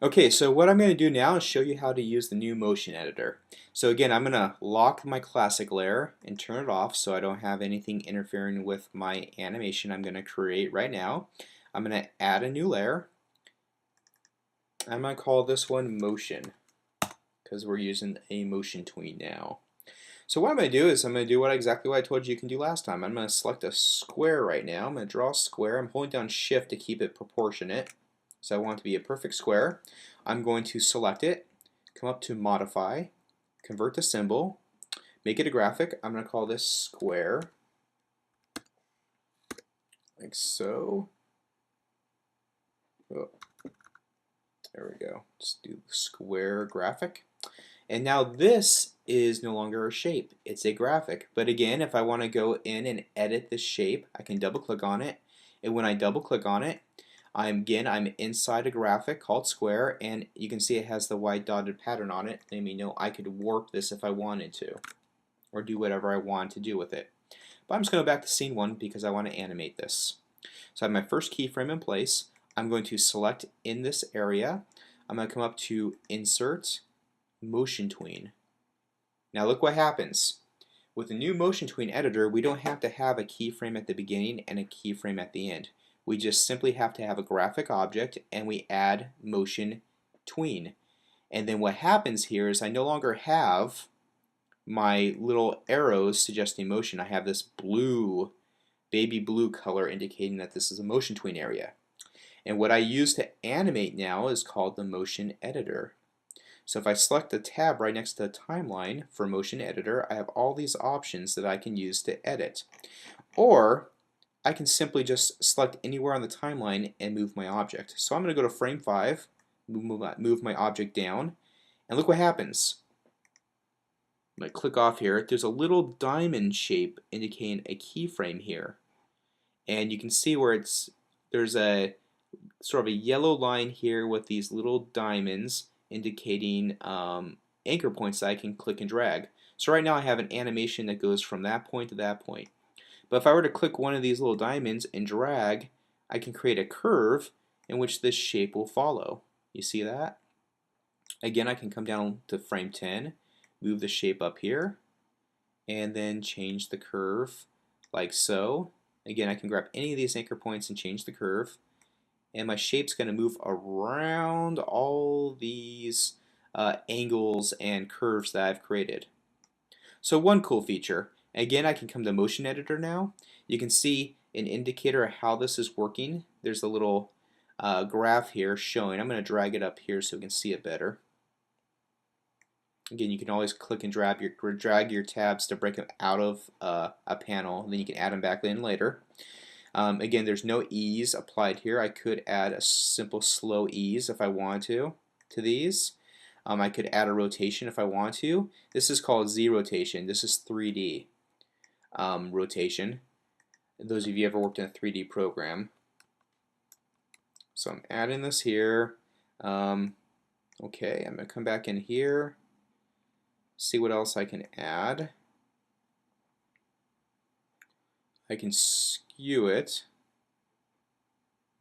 Okay, so what I'm going to do now is show you how to use the new motion editor. So again, I'm going to lock my classic layer and turn it off so I don't have anything interfering with my animation I'm going to create right now. I'm going to add a new layer. I'm going to call this one motion because we're using a motion tween now. So what I'm going to do is I'm going to do exactly what I told you you can do last time. I'm going to select a square right now. I'm going to draw a square. I'm holding down shift to keep it proportionate. So I want it to be a perfect square. I'm going to select it, come up to modify, convert to symbol, make it a graphic. I'm going to call this square, like so. Oh, there we go. Just do the square graphic. And now this is no longer a shape, it's a graphic. But again, if I want to go in and edit this shape, I can double click on it. And when I double click on it, I'm inside a graphic called square, and you can see it has the white dotted pattern on it, letting me know I could warp this if I wanted to, or do whatever I want to do with it. But I'm just going to go back to scene 1 because I want to animate this. So I have my first keyframe in place. I'm going to select in this area. I'm going to come up to Insert, Motion Tween. Now look what happens. With the new Motion Tween editor, we don't have to have a keyframe at the beginning and a keyframe at the end. We just simply have to have a graphic object and we add motion tween. And then what happens here is I no longer have my little arrows suggesting motion. I have this blue, baby blue color indicating that this is a motion tween area. And what I use to animate now is called the motion editor. So if I select the tab right next to the timeline for motion editor, I have all these options that I can use to edit. Or I can simply just select anywhere on the timeline and move my object. So I'm going to go to frame 5, move my object down, and look what happens. I'm going to click off here. There's a little diamond shape indicating a keyframe here. And you can see where there's a sort of a yellow line here with these little diamonds indicating anchor points that I can click and drag. So right now I have an animation that goes from that point to that point. But if I were to click one of these little diamonds and drag, I can create a curve in which this shape will follow. You see that? Again, I can come down to frame 10, move the shape up here, and then change the curve like so. Again, I can grab any of these anchor points and change the curve. And my shape's going to move around all these angles and curves that I've created. So one cool feature, again I can come to motion editor now. You can see an indicator of how this is working. There's a little graph here showing. I'm going to drag it up here so we can see it better. Again, you can always click and drag your tabs to break them out of a panel, and then you can add them back in later. Again, there's no ease applied here. I could add a simple slow ease if I wanted to these. I could add a rotation if I want to. This is called Z rotation. This is 3D rotation. Those of you ever worked in a 3D program. So I'm adding this here. Okay, I'm going to come back in here, see what else I can add. I can skew it,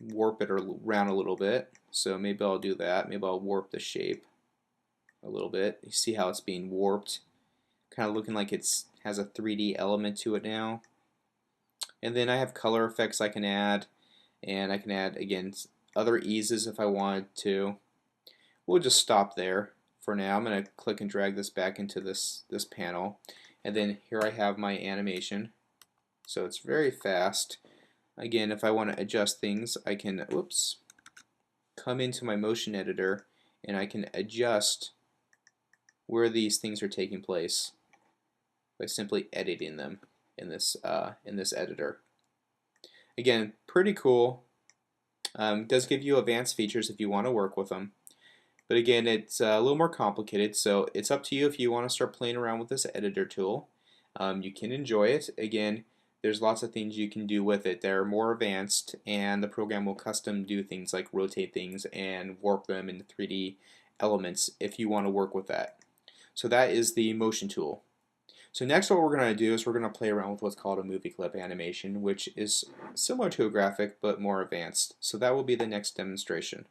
warp it around a little bit. So maybe I'll do that. Maybe I'll warp the shape a little bit. You see how it's being warped, kind of looking like it has a 3D element to it now. And then I have color effects I can add, and I can add again other eases if I wanted to. We'll just stop there for now. I'm going to click and drag this back into this panel, and then here I have my animation. So it's very fast. Again, if I want to adjust things, I can come into my motion editor and I can adjust where these things are taking place by simply editing them in this editor. Again, pretty cool. It does give you advanced features if you want to work with them. But again, it's a little more complicated, so it's up to you if you want to start playing around with this editor tool. You can enjoy it. Again, there's lots of things you can do with it that are more advanced, and the program will custom do things like rotate things and warp them into 3D elements if you want to work with that. So that is the motion tool. So next what we're going to do is we're going to play around with what's called a movie clip animation, which is similar to a graphic but more advanced. So that will be the next demonstration.